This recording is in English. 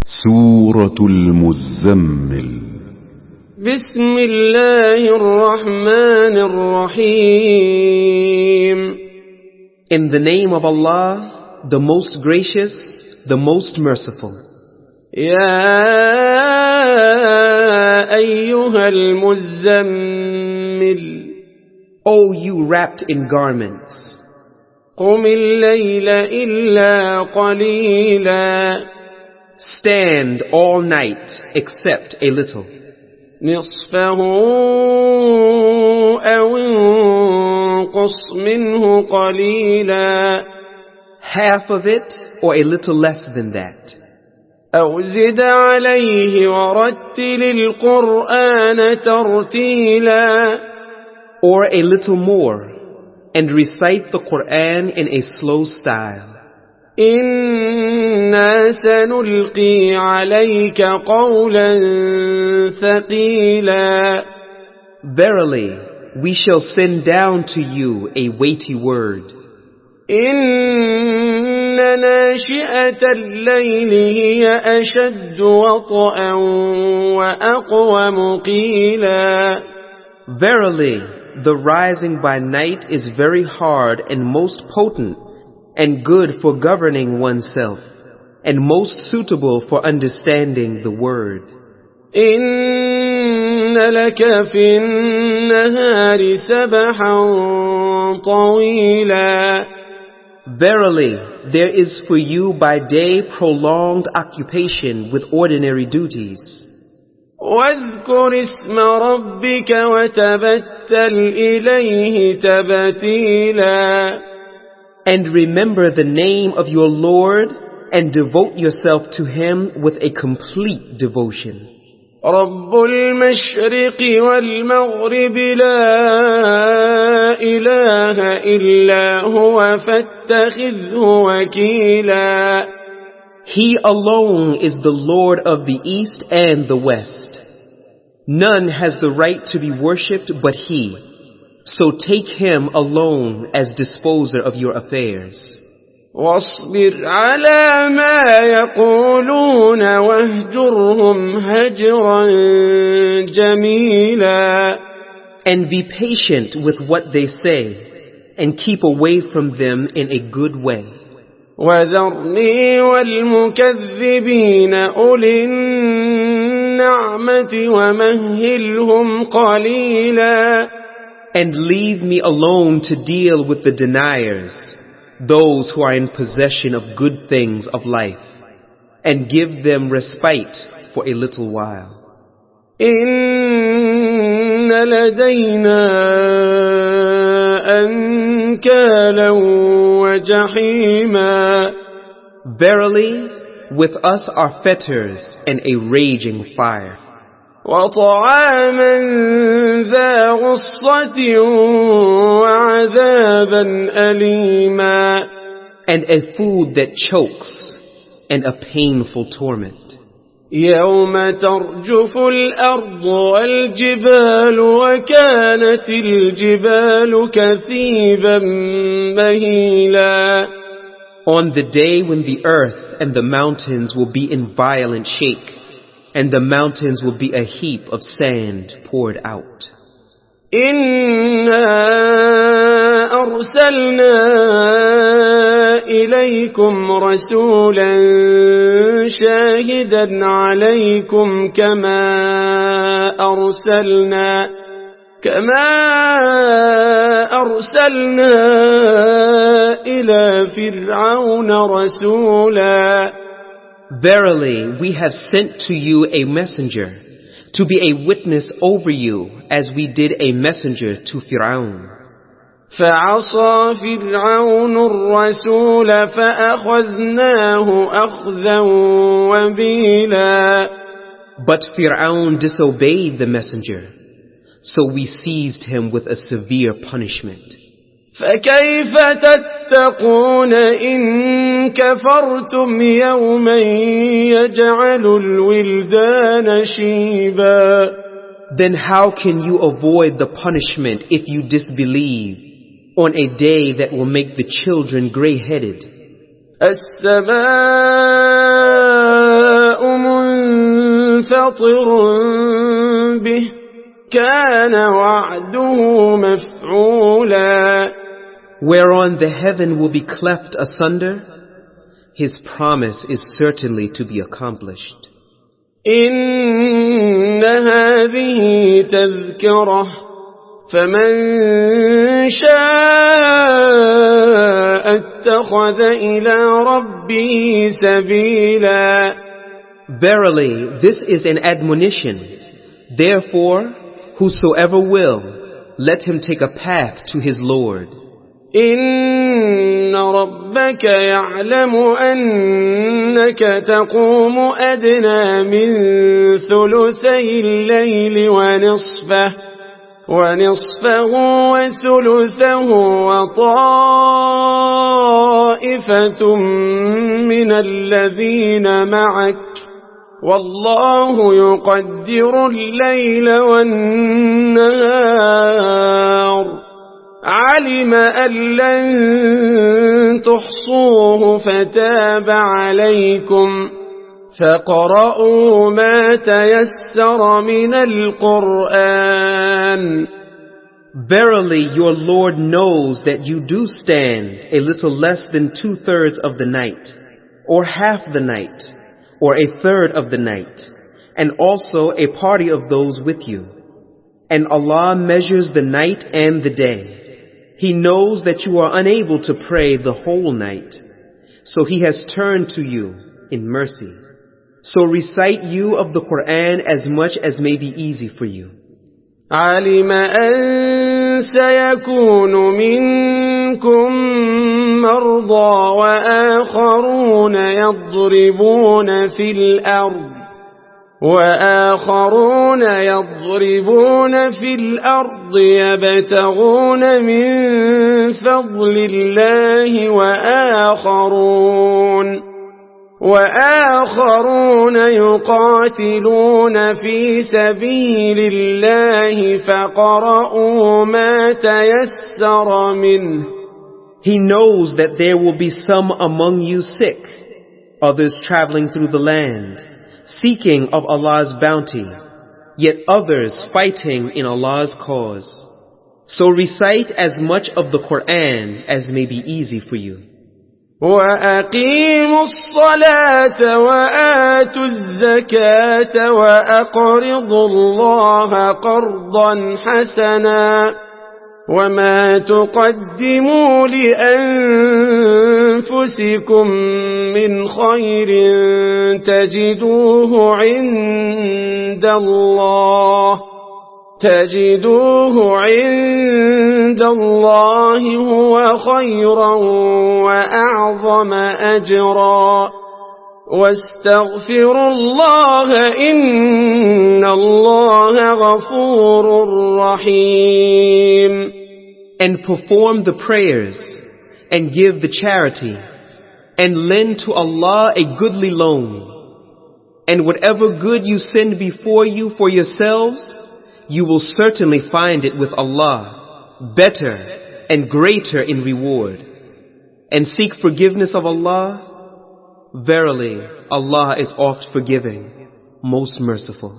سورة المزمل بسم الله الرحمن الرحيم. In the name of Allah, the most gracious, the most merciful. يا أيها المزمل O you wrapped in garments, قم الليل إلا قليلا stand all night except a little. نصفه أو انقص منه قليلا Half of it or a little less than that. أو زد عليه ورتل القرآن ترتيلا Or a little more, and recite the Qur'an in a slow style. إنا سنلقي عليك قولا ثقيلا Verily, we shall send down to you a weighty word. إن ناشئة الليل هي أشد وطئا وأقوم قيلا Verily, the rising by night is very hard and most potent and good for governing oneself and most suitable for understanding the word. إن لك في النهار سبحا طويلا Verily, there is for you by day prolonged occupation with ordinary duties. واذكر اسم ربك وتبتل إليه تبتيلا And remember the name of your Lord and devote yourself to Him with a complete devotion. رب المشرق والمغرب لا إله إلا هو فاتخذه وكيلا He alone is the Lord of the East and the West. None has the right to be worshipped but He. So take Him alone as disposer of your affairs. واصبر على ما يقولون واهجرهم هجرا جميلا And be patient with what they say and keep away from them in a good way. وذرني والمكذبين أولي النعمة ومهلهم قليلا And leave me alone to deal with the deniers, those who are in possession of good things of life, and give them respite for a little while. إن لدينا أنكالا وجحيما Verily, with us are fetters and a raging fire. وطعاما ذا غصة وعذابا أليما And a food that chokes and a painful torment. يوم ترجف الأرض والجبال وكانت الجبال كثيبا مهيلا On the day when the earth and the mountains will be in violent shake, and the mountains will be a heap of sand poured out. إنا أرسلنا إليكم رسولا شاهدا عليكم كما أرسلنا إلى فرعون رسولا Verily, we have sent to you a messenger to be a witness over you as we did a messenger to Fir'aun. فعصى فرعون الرسول فأخذناه أخذا وبيلا But Fir'aun disobeyed the messenger, so we seized him with a severe punishment. فكيف تتقون إن كفرتم يوما يجعل الولدان شيبا Then how can you avoid the punishment if you disbelieve on a day that will make the children gray-headed? السماء منفطر به كان وعده مفعولا. Whereon the heaven will be cleft asunder, His promise is certainly to be accomplished. إن هذه تذكرة فمن شاء اتخذ إلى ربه سبيلا. Verily, this is an admonition. Therefore, whosoever will, let him take a path to his Lord. إن ربك يعلم أنك تقوم أدنى من ثلثي الليل ونصفه وثلثه وطائفة من الذين معك والله يقدر الليل والنهار علم أن لن تحصوه فتاب عليكم فاقرؤوا ما تيسر من القرآن. Verily, your Lord knows that you do stand a little less than 2/3 of the night, or half the night, or 1/3 of the night, and also a party of those with you. And Allah measures the night and the day. He knows that you are unable to pray the whole night, so He has turned to you in mercy. So recite you of the Qur'an as much as may be easy for you. علم أن سيكون منكم مرضى وآخرون يضربون في الأرض يبتغون من فضل الله وآخرون يقاتلون في سبيل الله فاقرؤوا ما تيسر منه. He knows that there will be some among you sick, others traveling through the land, seeking of Allah's bounty, yet others fighting in Allah's cause. So recite as much of the Qur'an as may be easy for you. وَأَقِيمُوا الصَّلَاةَ وَآتُوا الزَّكَاةَ وَأَقْرِضُوا اللَّهَ قَرْضًا حَسَنًا وَمَا تُقَدِّمُوا لِأَنفُسِكُم مِّنْ خَيْرٍ تَجِدُوهُ عند الله هو خيرا وأعظم أجرا واستغفروا الله إن الله غفور رحيم. And perform the prayers, and give the charity, and lend to Allah a goodly loan. And whatever good you send before you for yourselves, you will certainly find it with Allah, better and greater in reward. And seek forgiveness of Allah. Verily, Allah is oft forgiving, most merciful.